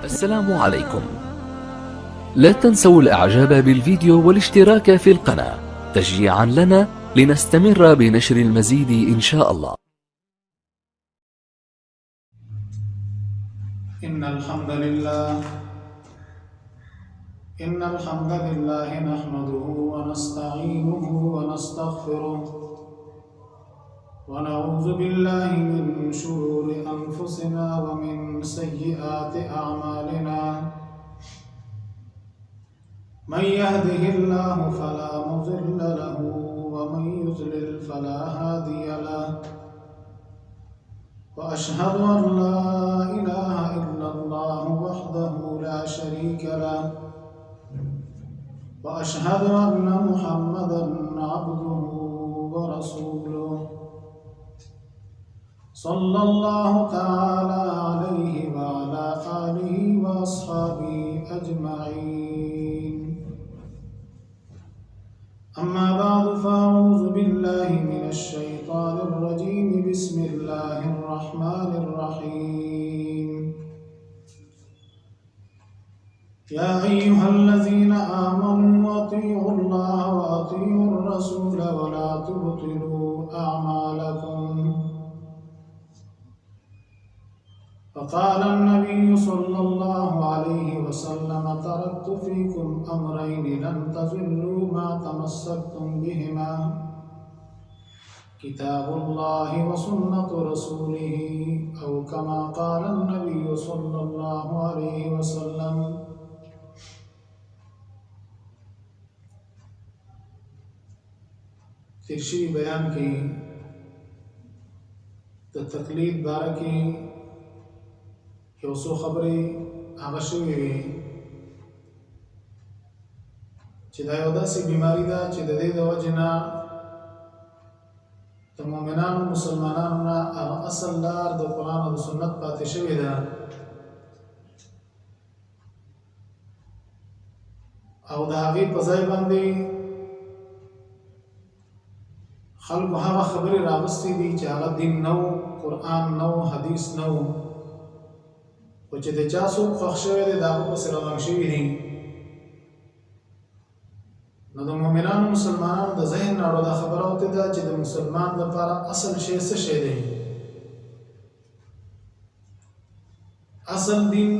السلام عليكم. لا تنسوا الاعجاب بالفيديو والاشتراك في القناة تشجيعا لنا لنستمر بنشر المزيد ان شاء الله. إن الحمد لله نحمده ونستعينه ونستغفره ونعوذ بالله من شرور أنفسنا ومن سيئات أعمالنا. من يهده الله فلا مضل له ومن يضلل فلا هادي له. وأشهد أن لا إله إلا الله وحده لا شريك له. وأشهد أن محمدا عبده ورسوله صلى الله تعالى عليه وعلى آله وأصحابه أجمعين. أما بعد فأعوذ بالله من الشيطان الرجيم. بسم الله الرحمن الرحيم. يا أيها الذين آمنوا أطيعوا الله وأطيعوا الرسول ولا تبطلوا أعمالكم. فقال النبي صلى الله عليه وسلم تركت فيكم أمرين لن تضلوا ما تمسكتم بهما كتاب الله وسنة رسوله أو كما قال النبي صلى الله عليه وسلم. ترشی بیان کی تقلید بارہ کی یو څو خبرې هغه شوې وي چې دا یو داسې بیماری ده چې د دې د وجې نه د مؤمنانو مسلمانانو نه هغه اصل لار د قرآن او د سنت پاتې شوې ده او د هغې په ځای باندې خلکو هغه خبرې راوستې دي چې هغه دین نه و، قرآن نه و، حدیث نه و، او چې د چا څوک خوښ شوی دی د هغه پسې روان شوي دي. نو د مؤمنانو مسلمانانو د ذهن نه اړو دا خبره وتې ده چې د مسلمان لپاره اصل شی څه شی دی. اصل دین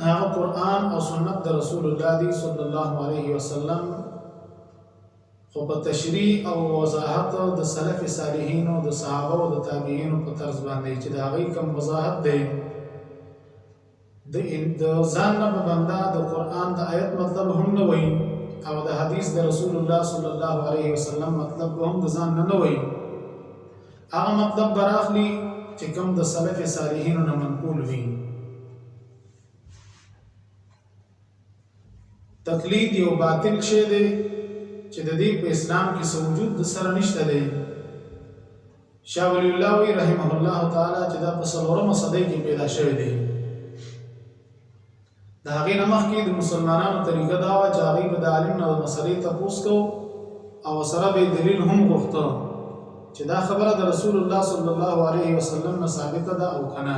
هغه قرآن او سنت د رسول الله دی صلی الله علیه وسلم، خو په تشریح او وضاحت د سلف صالحینو د صحابه او د تابعینو په طرز باندې چې د هغوی کوم وضاحت دی د ځان نه به بنده د قرآن د آیت مطلب هم نه وایي او د حدیث د رسول الله صلی الله علیه وسلم مطلب به هم د ځان نه وایي. هغه مطلب به راخلي چې کوم د سلف صالحینو نه منقول وي. تقلید یو باطل شی دی چې د دې په اسلام کې څه وجود د سره نشته دی. شاه ولی الله وی رحمه الله تعالی چې دا په څلورمه صدۍ کې پیدا شوی دی. د هغې نه مخکې د مسلمانانو طریقه دا وه چې هغوی به د عالم نه د مسلې تپوس کو او سره به یې دلیل هم غوښته چې دا خبره د رسول الله صلی الله علیه وسلم نه ثابته ده او که نه.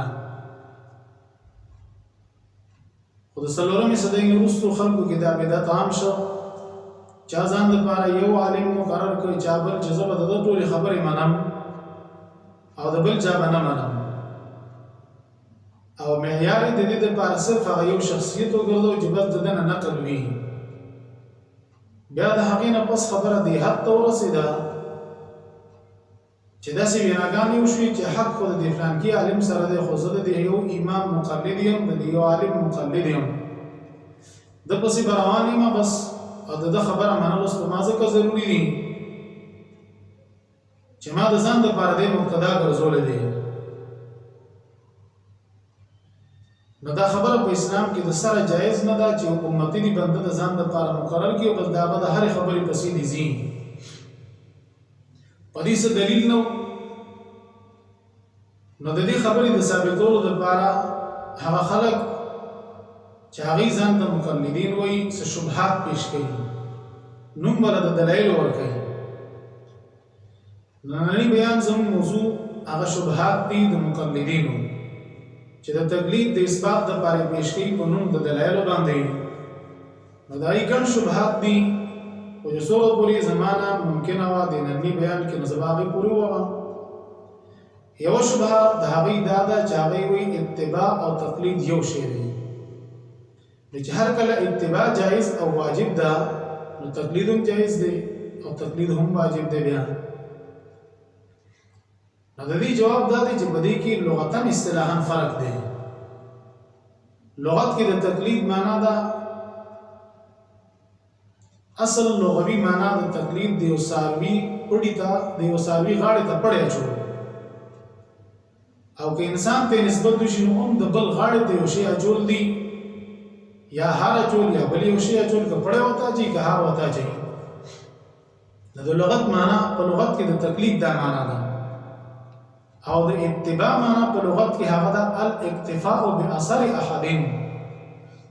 خو د څلورمې صدۍ نه وروستو خلکو کې دا بدعت عام شو. چا ځان دپاره یو عالم مقرر کړ چا بل چې زه به د ده ټولې خبرې منم او د بل چا به نه منم او معیار د دې دپاره صرف هغه یو شخصیت وګرځو چې بس د ده نه نقل وي. بیا د هغې نه پس خبره دې حد ته ورسېده چې داسې ویناګانې وشوې چې حق خو د دې فلانکي عالم سره دی خو زه د دې یو امام مقلد یم، د دې یو عالم مقلد یم، ده پسې به روان یم بس او د ده خبره منل اوس په ما ځکه ضروري دي چې ما د ځان دپاره دې مقتدا ګرځولی دی. نو دا خبره په اسلام کې د سره جایز نه ده چې امتي دي بنده د ځان دپاره مقرر کړي او بس دا به د هرې خبرې پسې دي ځي. په دې څه دلیل نه نو د دې خبرې د ثابتولو دپاره هغه خلک چې هغوی ځان ته مقلدین وایي څه شبهات پیش کوي، نوم به د دلایلو ورکوي. نننی بیان زموږ موضوع هغه شبهات دي د مقلدینو چې د تقلید د اثبات دپاره پیش کوي په نوم د دلایلو باندې، نو د هغې ګڼ شبهات دي، خو چې څومره پورې زمانه ممکنه وه د ننني بیان کې، نو زه به هغې پورې ووایم. یوه شبهه د هغوی دا ده چې هغوی وایي اتباع او تقلید یو شی دی، نو چې هر کله اتباع جایز او واجب ده، نو تقلید هم جایز دی او تقلید هم واجب دی. بیا نو د دې جواب دا دی چې په دې کې لغتاً اصطلاحاً فرق دی. لغت کې د تقلید معنا ده، اصل لغوي معنا د تقلید د یو څاروي پړي ته، د یو څاروي غاړې ته پړی اچول، او که انسان ته نسبت وشي نو هم د بل غاړې ته یو شی اچول دي، یا هار اچول یا بل یو شی اچول، که پړی ورته اچوي که هار ورته اچوي. د لغت معنا په لغت کې د تقلید دا معنا ده، او د اتباع معنا په لغت کې هغه ده الاکتفاء باثر احد،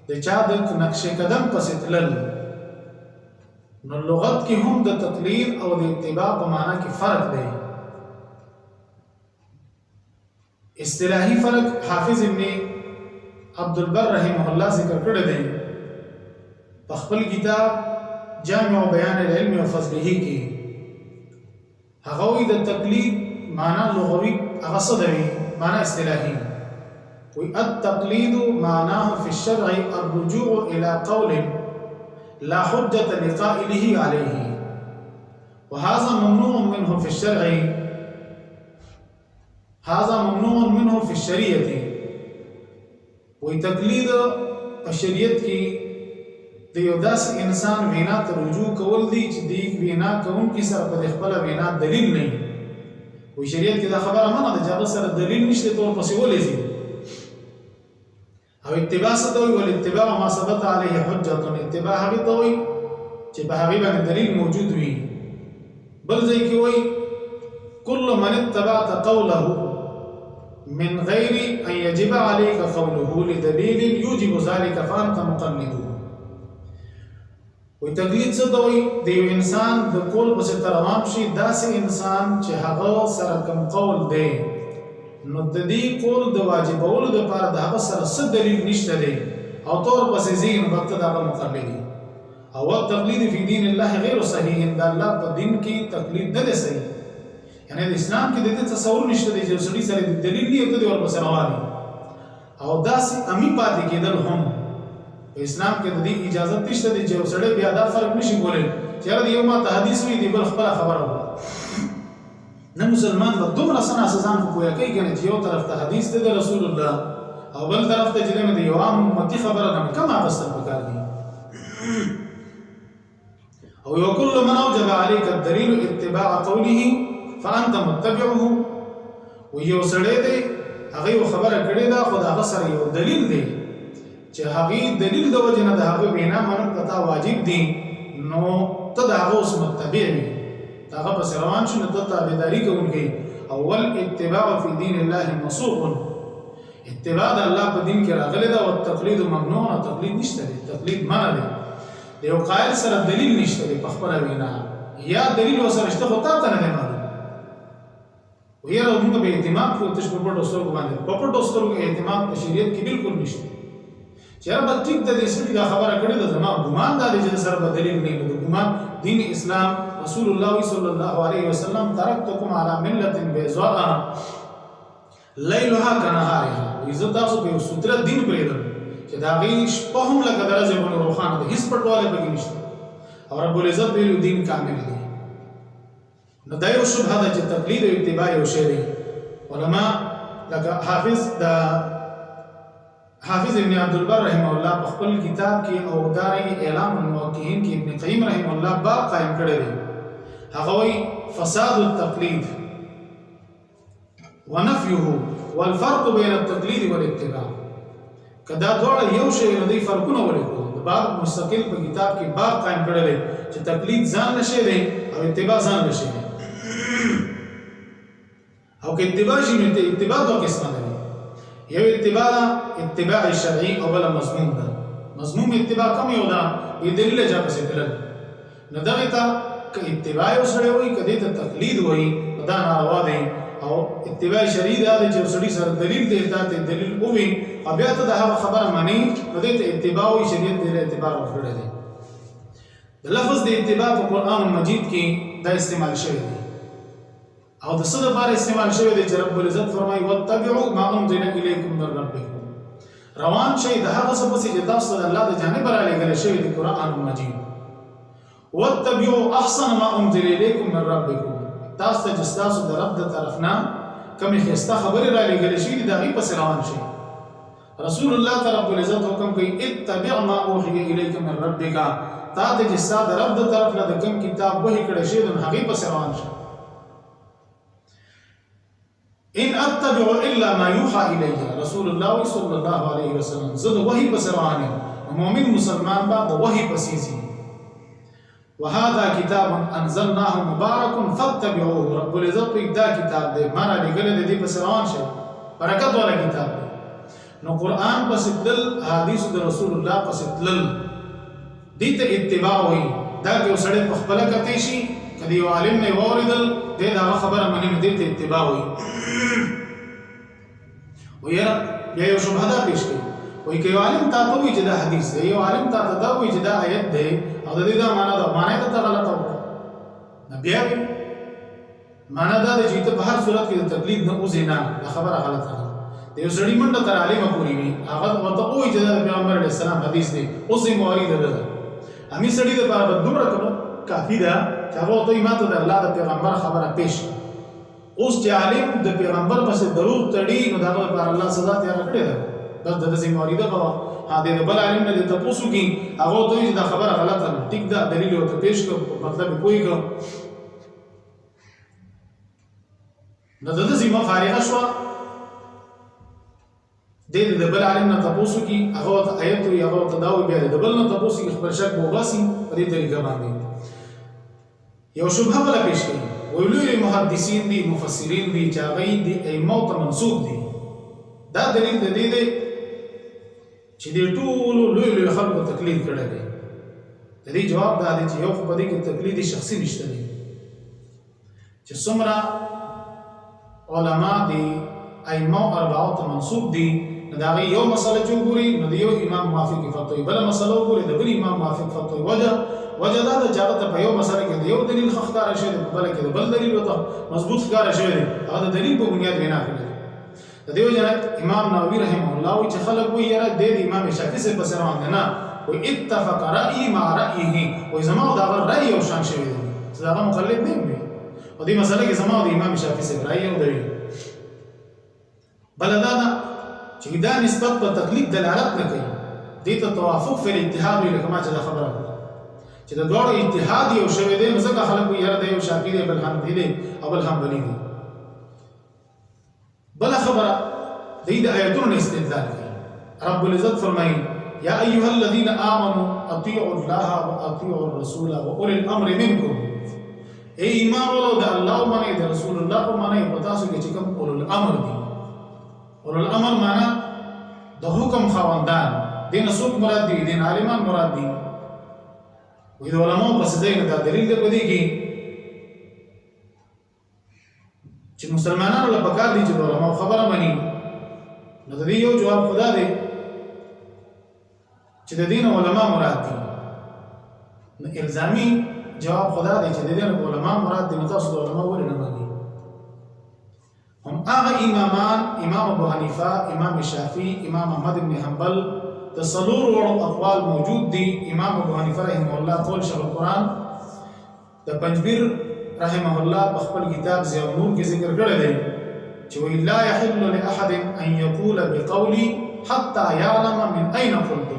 د چا د نقش قدم پسې تلل. نو لغت کې هم د تقلید او د اتباع په معنا کې فرق دی. اصطلاحي فرق حافظ ابن عبدالبر رحمه الله ذکر کړی دی په خپل کتاب جامع بیان العلم و فضله کې. هغه وایي د تقلید معنا لغوي هغه څه دی، معنا اصطلاحي وایي التقلید معناه في الشرع الرجوع الى قول لا حجة لقائله عليه، وهذا ممنوع منه في الشرع، هذا ممنوع منه في الشريعة. وی تقلید په شریعت کې د یو داسې انسان وینا ته رجوع کول دي چې د وینا کوونکي سره په خپله وینا دلیل نه وي. وی شریعت کې دا خبره منع ده چې هغه سره دلیل نشته ته ورپسې ولېږي. او اتباع څه ته وایي؟ والاتباع ما ثبت علیه حجة، اتباع هغې ته وایي چې په هغې باندې دلیل موجود وي. بل ځای کې وایي كل من اتبعت قوله من غير أن يجب عليك قوله لدليل يوجب ذلك فأنت مقلد. وی تقلید څه ته وایي؟ د یو انسان د قول پسې ته روان شي، داسې انسان چې هغه سره کوم قول دی نو د دې قول د واجبولو دپاره د هغه سره څه دلیل نشته دی او ته ورپسې ځې، نو به ته د هغه مقلد یې. او التقلید فی دین الله غیر صحیح، د الله په دین کې تقلید نه دی صحیح. یعنی د اسلام کې د دې تصور نشته دی چې سړي سره د دلیل نه ته دی ورپسې روان وي. او داسې امي پاتې کېدل هم په اسلام کې د دې اجازه نشته دی چې یو سړی بیا دا فرق نشي کولی چې یاره د یو ما ته حدیث وي دی بل خپله خبره وکړه. نه مسلمان به دومره څه ناسه ځان خو پوهه کوي که نه چې یو طرف ته حدیث دی د رسول الله او بل طرف ته چې دی نو د یو عام امتي خبره ده، نو کم اخیستل پکار دي. او یو کل من اوجب علیک الدلیل اتباع قوله فانت متبعه. و یو سړی دی هغه یو خبره کړې ده خو د هغه سره یو دلیل دی چې هغې دلیل د وجې نه د هغه وینا منل په تا واجب دي، نو ته د هغه اوس متبع وي، د هغه پسې روان شو، نو ته تابعداري کوونکی. اول اتباع فی دین الله مسوغ، اتباع د الله په دین کې راغلی ده. او تقلید ممنوع، تقلید نشته دی، تقلید منع دی. د یو قائل سره دلیل نشته دی په خپله وینا، یا دلیل ورسره شته خو تا ته نه دی معلوم. ویره موږ به اعتماد کوو تش په پټو سترګو باندې، په پټو سترګو اعتماد په شریعت کې بالکل نشته. چې یاره به ټیک ده دې سړي دا خبره کړې ده، زما ګمان دا دی چې د سره به دلیل نه وي. د ګمان دین اسلام رسول الله صلی الله علیه وسلم ترکتکم علی ملة بیضاء لیلها کنهارها، وایي زه تاسو په یو سوتره دین پرېږدم چې د هغې شپه هم لکه د ورځې غوندې روښانه ده، هېڅ پټوالی پکې نشته. او رب العزت ویلي دین کامل دی. نو دا یو شبهه ده چې تقلید او اتباع یو شی دی. علما لکه حافظ ابن عبدالبر رحمه الله په خپل کتاب کې او دارنګې اعلام الموقعین کې ابن قیم رحمه الله باب قائم کړی دی. هغه وایي فساد التقلید ونفيه والفرق بین التقلید والاتباع. که دا دواړه یو شی نو دوی فرقونه ولیکو. د باب مستقل په کتاب کې باب قائم کړی دی چې تقلید ځان له شی دی او اتباع ځان له شی دی. او که اتباع شي نو اتباع دوه قسمه ده. یو اتباع ده اتباع شرعي او بله مضموم ده. مضموم اتباع کوم یو ده؟ بې دلیله چا پسې تلل. نو دغې ته که اتباع یو سړی وایي که دې ته تقلید وایي نو دا ناروا دی. او او اتباع شرعي دا چې سړي سره دلیل دی دا دلیل وي او بیا ته دا خبره مانی نو دې ته اتباع او شریعت دې اعتبار ورکړل دي د لفظ د اتباع په قران مجید کې دا استعمال شوی دی او د څه لپاره استعمال شوی دی چې رب العزت فرمایي واتبعوا ما انزل الیکم من ربکم روان شي د هغه څه پسې چې تاسو د الله د جانب را لګل شوی دی قران مجید واتبعوا احسن ما انزل الیکم من ربکم تاسو ته چې تاسو د رب د طرفنا کومې خسته خبرې را لګل شوی دی دا غي پس روان شي رسول الله تعالی رب العزت حکم کوي اتبع ما اوحي الیک من ربک تا د چې ستاسو د رب د طرفنا د کوم کتاب وحی کړی شوی دی هغه پس روان شي ان اتبع الا ما يوحى الي رسول الله صلى الله عليه وسلم زد وحي بسرانه مؤمن مسلمان با وحي بسيزي وهذا كتاب انزلناه مبارك فاتبعوه رب العزت دا کتاب دے مانا لګل دې بسران شه برکت والا کتاب دے نو قران پس دل حدیث د رسول الله پس دل دې ته اتباع وي دا یو سړی په خپل کته شي کدی یو عالم نه اوریدل دې دا خبره منی نه دې ته اتباع وي ویا یو شبهه دا پیش کړي وای که یو عالم تاسو وی چې دا حدیث دی یو عالم تاسو دا وی چې دا آیت دی او د دې دا معنا ته غلطه وکړه نبی معنا دا چې ته په هر صورت کې د تقلید نه اوزینا دا خبره غلطه ده د یو سړي منډه تر عالم پوری وي هغه وته وی چې دا پیغمبر علیه السلام حدیث دی اوس یې مورید ده امي سړي د بار دومره کافی ده چې هغه ته ماته د الله د پیغمبر خبره پیش اوس چې عالم د پیغمبر پسې دروغ تړي نو دا پر الله سزا تیار کړی ده بس د دې موریده په هغه د بل عالم نه ته پوسو کی هغه ته دا خبره غلطه ده ټیک ده دلیل او ته پیش کو مطلب کوی کو نو د دې زما فارغه شو د بل عالم نه تاسو کی هغه ته آیت او هغه ته داوی بیا د بل نه تاسو کی خبر شک وباسي په دې طریقه باندې یو شبهه ولا پیش کړي ویلوی محدثین دي مفسرین دي چاغی دي ائمه ته منسوب دي دا دلیل د دې دی چې دې ټول لوی خلکو تقلید کړی دی د دې جواب دا دی چې یو په دې کې تقلید شخصي نشته دی چې څومره علما دي ائمه اربعه ته منسوب دي دا یو مسله چې ګوري نو یو امام موافق فتوی بل مسله ګوري د بل امام موافق فتوی وجه دا د جاغت په یو مسله کې یو دلیل خختار شوی دی بل کې بل دلیل وته مضبوط ښکار شوی دی هغه د دلیل په بنیاد بنا کړی د دیو جنت امام نووي رحمه الله چې خلک وی یره د امام شافعي سے پس روان نه او اتفق راي مع رايه او زمو دا راي او شان شوی دی دا مخالف دی او دې مسله کې زمو د امام شافعي سے راي او دی بلدانا چې دا نسبت په تقلید دلالت نه کوي دې ته توافق فی الاتحاد لکه ما چې خبره چې د دوړو اتحاد یو شوی دی ځکه خلک یې د یو شافعي دی بل حنبلي دی او بل حنبلي دی بل خبره دې د آیاتونو استدلال کوي رب العزت فرمایي یا ایها الذين امنوا اطيعوا الله واطيعوا الرسول واولي الامر منكم ای ایمان ولو د الله باندې د رسول الله باندې پتا سو چې کوم اولو الامر دي اولو الامر معنا د حکم خواندان دین سوق مراد دي دین عالمان مراد دي وې د علماء په څیر دا دلیل دی په دې کې چې مسلمانانو له پکار دي چې علماء خبره مانی نو د دې یو جواب خدا دی چې د دین علماء مراد دي نو الزامي جواب خدا دی چې د دین علماء مراد دي تاسو د علماء ولې نه مانی هم هغه امامان امام ابو حنیفه امام شافعي امام احمد بن حنبل تصلور وړو اقوال موجود دي امام ابو حنیفه رحمه الله قول شرح القرآن د پنځبیر رحمه الله په خپل کتاب ضیاء النور کې ذکر کړی دی چې لا يحل لاحد ان يقول بقولي حتى يعلم من اين قلت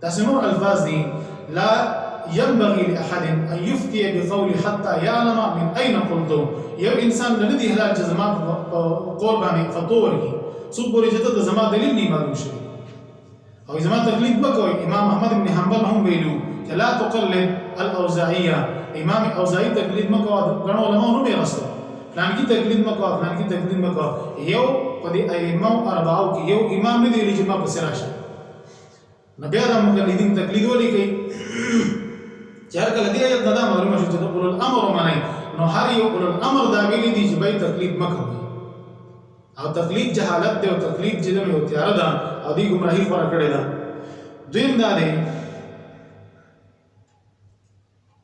دا سمور الفاظ دي لا ينبغي لاحد ان يفتي بقولي حتى يعلم من اين قلت یو انسان لدی هلال جزمات قول باندې فتور کی څو پورې چې ته زما دلیل نه معلوم شي او زما تقلید وکوي امام احمد بن حنبل هم ویلو چې لا تقلد الاوزاعيه امام اوزاعي تقلید مکو غنو علماء نو میراث فلان کی تقلید مکو فلان کی تقلید مکو یو په دې ائمه اربعو کې یو امام نه دی چې ما په سراشه نبي را مقلدین تقلید ولي کوي چې هر کله دې آیت دا معلومه شو چې د اولو الامر معنی نو هر یو اولو الامر دا ویلي دي چې بای تقلید مه کوئ او تقلید جهالت دی او تقلید چې دی یو تیاره ده او دوی ګمراهي خوره کړې ده. دویم دا دی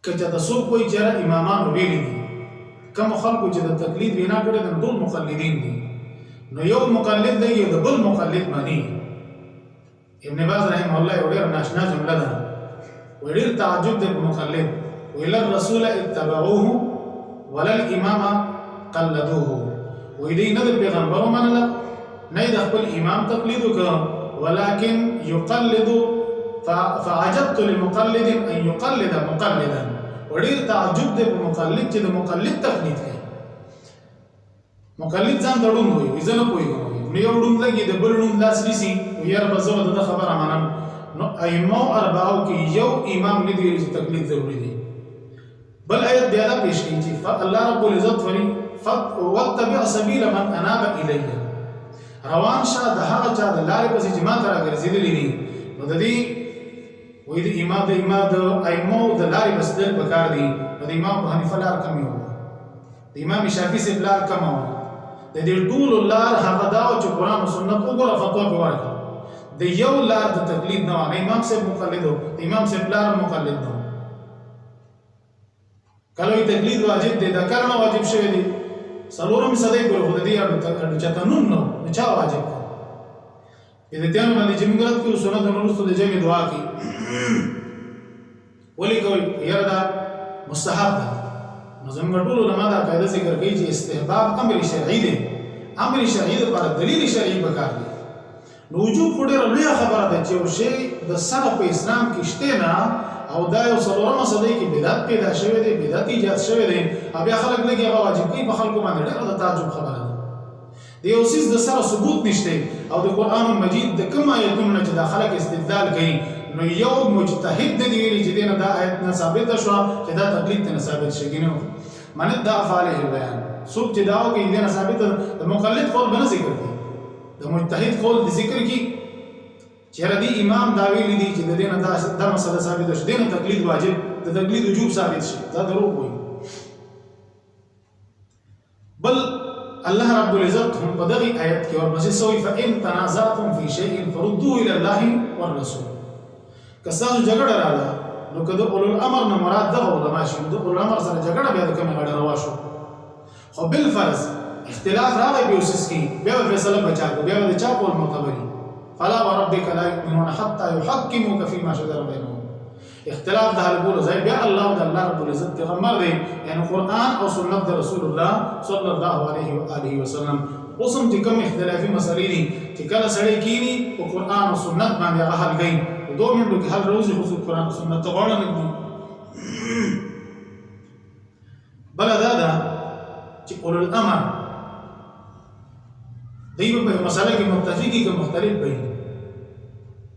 که چېرته څوک وایي چې یاره امامانو ویلي دي کومو خلکو چې د تقلید وینا کړې ده ټول مقلدین دي نو یو مقلد دی یو د بل مقلد مانی. ابن باز رحمه الله یو ډېره ناشنا جمله ده وایي ډېر تعجب دی په مقلد ویل الرسول اتبعوه ولا الامام قلدوه وایي دی نه د پیغمبر ومنله نه یې د خپل امام تقلید وکړه ولكن يقلد فعجبت لمقلد ان يقلد مقلدا وډېر تعجب دی په مقلد چې د مقلد تقلید کوي. مقلد ځان ته ړوند وایي زه نه پوهېږم نو یو ړوند لګي د بل ړوند لاس نیسي یاره به زه به د ده خبره منم. نو ائمو اربعو کې یو امام نه دی ویلي چې تقلید ضروري دی. بل آیت بیا دا پیش کړي چې الله رب العزت فرمایي واتبع سبیل من اناب الی روان شه د هغه چا د لارې پسې چې ما ته راګرځېدلي دي نو د دې وایي د امام د ائمو د لارې پسې تلل پکار دي. نو د امام ابو حنیفه لار کمې وه د امام شافعي صاحب لار کمه وه د دې ټولو لار هغه دا وه چې قرآن او سنت وګوره فتوا پرې ورکړه. د یو لار د تقلید نه وه نه امام صاحب مقلد و د امام صاحب لار مقلد نه و. کله وایي تقلید واجب دی دا کله نه واجب شوی دی څلورمې صدۍ پورې خو د دې اډو چاته نوم نه و نو چا واجب کړه. بدعتیانو باندې چې موږ رد کړو سنت نه وروسته د جمعې دعا کوي ولې کوئ یاره دا مستحب ده. نو زموږ ټول علما دا قاعده ذکر کوي چې استحباب امر شرعي دی. امر شرعي دپاره دلیل شرعي پکار دی. نو وجوب خو ډېره لویه خبره ده چې یو شی د سره په اسلام کې شته نه او دا یو څلورمه صدۍ کې بدعت پیدا شوی دی بدعت ایجاد شوی دی او بیا خلک لږ هغه واجب کوي په خلکو باندې ډېره د تعجب خبره ده. د یو څیز د سره ثبوت نشته او د قرآن مجید د کوم آیتونو نه چې دا خلک استدلال کوي نو یو مجتهد نه دی ویلي چې دې نه دا آیت نه ثابته شوه چې دا تقلید ته نه ثابت شي نه من ادعا فعلیه البیان څوک چې دعوه کوي دې نه ثابته د مقلد قول به نه ذکر کوي د مجتهد قول د ذکر کوي چې ردی امام دا ویلي دي چې د دې نه دا مسله ثابته شي دې نه تقلید واجب د تقلید وجوب ثابت شي دا دروغ وایي. بل الله رب العزت هم په دغه آیت کې ورپسې سوی فإن تنازعتم فی شیء فردوه الی الله والرسول که ستاسو جګړه راغله نو که د اولو الامر نه مراد دغه علما شي د اولو الامر سره جګړه بیا د کومې غاړې روا شو خو بالفرض اختلاف راغی په یو څیز کې بیا به فیصله په چا کوو بیا به د چا قول معتبري فلا وربک لا یؤمنون حتى یحکموک فیما شجر بینهم. اختلاف د حل کولو ځای بیا الله او د الله رب العزت پیغمبر دی یعنی قرآن او سنت د رسول الله صلی الله علیه و آله وسلم. اوس هم چې کوم اختلافي مسلې دي چې کله سړی کینی په قرآن او سنت باندې هغه حل کوي 2 منټو کې حل راوځي خو قرآن او سنت ته غاړه نه ږدي. بله دا ده چې اولو الامر دوی به په مسله کې متفقي که مختلف وي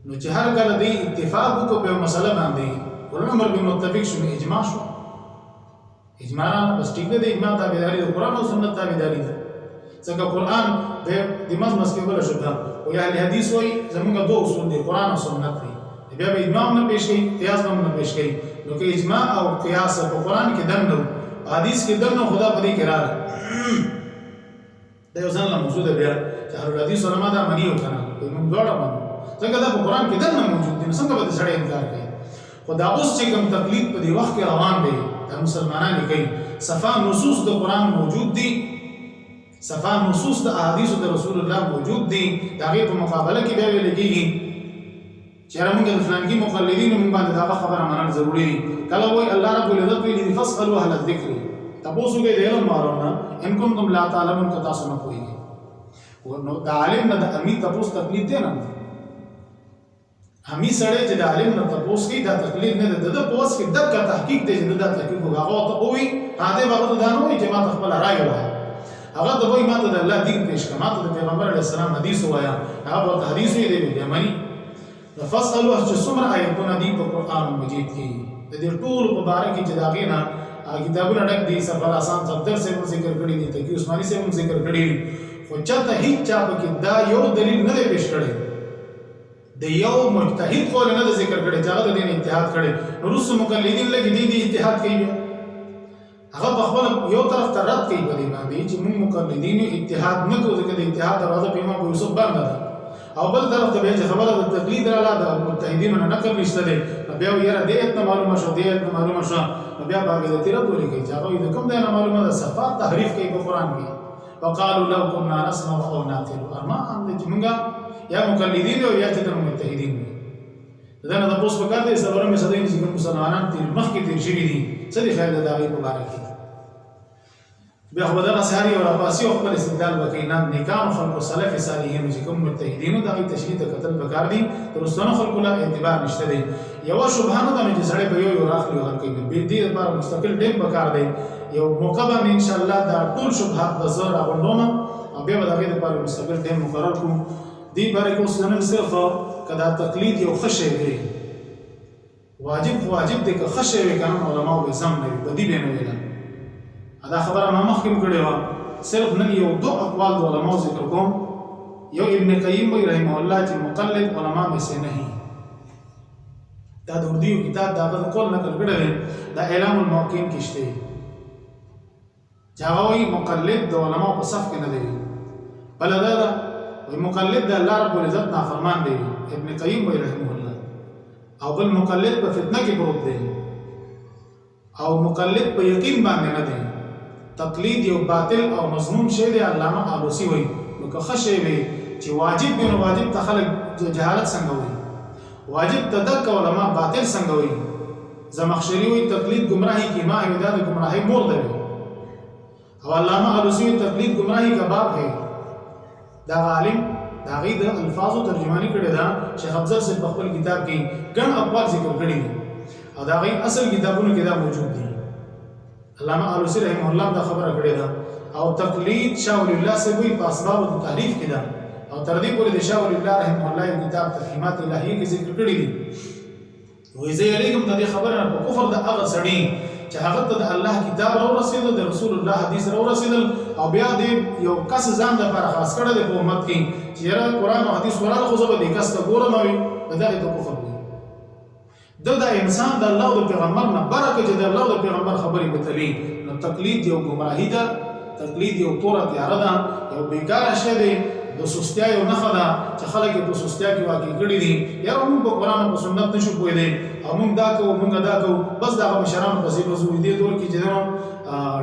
نو چې هر کله دوی اتفاق وکړو په مسله باندې اولو الامر به متفق شو اجماع شو اجماع بس ټیک دی اجماع تابعداري د قرآن او سنت تابعداري ده ځکه قرآن د مزمز کې بله شبهه او اهل حدیث وایي زموږ 2 اصول دي قرآن او سنت دی بیا به اجماع نه پیش کوي قیاس هم نه پیش کوي نو که اجماع او قیاس په قرآن کې دم نو حدیث کې دم نو خدا په دې کې راغلی دا یو ځان له موضوع ده بیا چې اهل حدیث علما دا مني او که نه موږ دواړه منو ځکه دا په قرآن کې دم نه موجود دي نو څنګه به د سړی انکار کوي. خو دا اوس چې کوم تقلید په دې وخت کې روان دی دا مسلمانان کوي صفا نصوص د قرآن موجود دي صفا نصوص د احادیث د رسول الله موجود دي د هغې په مقابله کې بیا ویل کېږي چې موږ د فلانګي مقلدینو موږ باندې دا خبره منل ضروري دي. کله وایي الله رب العزت ویلي دي فاسألوا اهل الذکر تپوس وکړئ د علم والو نه ان کنتم لا تعلمون که تاسو نه پوهېږئ. نو د عالم نه د امي تپوس تقلید دی نه امي سړی چې د عالم نه تپوس کوي دا تقلید نه ده د ده په وس کې دقه تحقیق دی چې د دا تحقیق وکړو هغه ورته ووایي هغه به ورته دا نه وایي چې ما ته خپله رایه ووایه هغه ته وایي ما ته د الله دین پیش کړه ما ته د پیغمبر علیه السلام حدیث ووایه هغه به ورته حدیث وایي دی بیا مني. فاسألوا چې څومره آیتونه دي په قرآن مجید کې د دې ټولو په باره کې چې د هغې نه کتابونه ډک دي سفر آسان صفدر صاحب هم ذکر کړي دي تقي عثماني صاحب هم ذکر کړي دي خو چاته هیڅ چا پکې دا یو دلیل نه دی پیش کړی د یو مجتهد قول نه دی ذکر کړی چې هغه د دین اتحاد کړي نو وروسته مقلدین لږ دي اتحاد کوي هغه په خپل یو طرف ته رد کوي په دې باندې چې موږ مقلدین اتحاد نه کوو ځکه د اتحاد دروازه په امام یوسف باندې ده او بل طرف ته به خبره د تقلید رااله د متحدینو نه نقل نشته دی بیا یاره دې ته معلومه شو دې ته معلومه شو بیا باغې د تیرت ولیکي چې هغه د کوم دی نه معلومه ده صفات تحریف کوي په قران کې وقالوا لو كنا نسمع او نعقل ارما هم دې موږ یا مقلدین او یا چې متحدین دا نه د پوس په کار دی سره مې صدې چې کوم مسلمانان تیر مخکې تیر شي دي څه دی خیر د داوی په اړه کې بیا خو دغه ساری او عباسی او خپل استدلال وکړي نه نیکان خلق صالح صالحین چې کوم متحدین دغه تشریح ته قتل وکړ دي ترستانه خلق له اعتبار نشته دي یو شبهه نه ده چې سړی په یو راخلی ور کوي به دې لپاره مستقل ټیم وکړ دی یو موقع باندې ان شاء الله دا ټول شبهات د زړه راوندونه او بیا دغه لپاره مستقل ټیم مقرر کوم دی باره کو سنن صرف کدا تقلید یو خشه دی واجب دی که خشه وي کنه علماء به زم نه بدی به نه ویل دا خبره ما مخکې کړې و صرف نن یو دو اقوال د علماء ذکر کوم یو ابن قیم رحمه الله چې مقلد علماء میں سے نہیں دا د اردو کتاب دا په قول نقل کړی دی دا اعلام الموقعین کې شته جاوی مقلد د علماء په صف کې نه دی بل دا مقلد د الله رب العزت نافرمان دی ابن قیم رحمه الله او بل مقلد په فتنه کې پروت دی او مقلد په یقین باندې نه دی تقلید یو باطل او مضمون شی دی علامه آلوسی وایي نو که ښه شی وي چې واجب وي نو واجب ته خلک جهالت څنګه وایي واجب ته دک علما باطل څنګه وایي زمخشري وایي تقلید گمراهي کې ما هي دا د گمراهي مور دی او علامه آلوسی وایي تقلید گمراهي کا باب ہے دا عالم دا غي د الفاظو ترجمانی کړی دا شیخ افضل صاحب په خپل کتاب کې ګڼ اقوال ذکر کړي دي او دا غي اصل کتابونو کې دا موجود دي علامه آلوسی رحمه الله دا خبره کړې ده او تقلید شاه ولی الله سے وی په اسباب د تعریف کې ده او تر دې پورې د شاه ولی الله رحمه الله یو کتاب تفهیمات الهیه کې ذکر کړی دي وې زه علیکم د دې خبره په کفر د هغه سړی چې هغه ته د الله کتاب او رسول د رسول الله حدیث او رسول او بیا دې یو کس ځان د لپاره خاص کړی د امت کې چې قرآن او حدیث وراله خو زه به دې کس ته ګورم وي دا د کفر دا انسان د الله او پیغمبر نه برکه چې د الله او پیغمبر خبرې بتلی نو تقلید یو گمراهی ده تقلید یو تور تیار ده یو بیکار شی دی د سستیا یو نخښه ده چې خلک په سستیا کې واقع کړي دي یاره موږ په قرآن او سنت نشو پوهېدی او موږ دا کوو موږ دا کوو بس د هغه مشرانو پسې بزو دې دور کې چې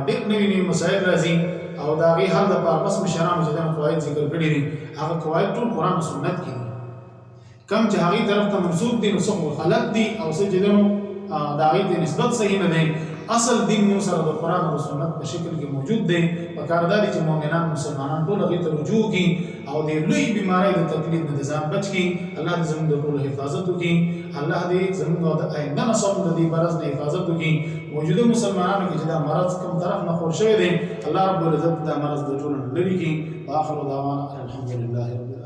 ډېر نوي نوي مسایل راځي او د هغې حل دپاره بس مشرانو چې قواعد ذکر کړي دي هغه قواعد ټول قرآن او سنت کې دي کم چې هغې طرف ته منسوب دي نو څه غلط دي او څه چې د هغې ته نسبت صحیح نه دی اصل دین نو سره د قرآن او سنت په شکل کې موجود دی پکار دا دی چې مؤمنان مسلمانان ټول هغې ته رجوع کړي او د لوی بیمارۍ د تقلید نه د ځان بچ کړي الله دې زموږ د ټولو حفاظت وکړي الله دې زموږ د آینده نسل د دې مرض نه حفاظت وکړي موجوده مسلمانانو کې چې دا مرض کوم طرف نه خور شوی دی الله رب العزت دا مرض د ټولو نه لرې کړي واخر دعوانا الحمد لله رب العالمین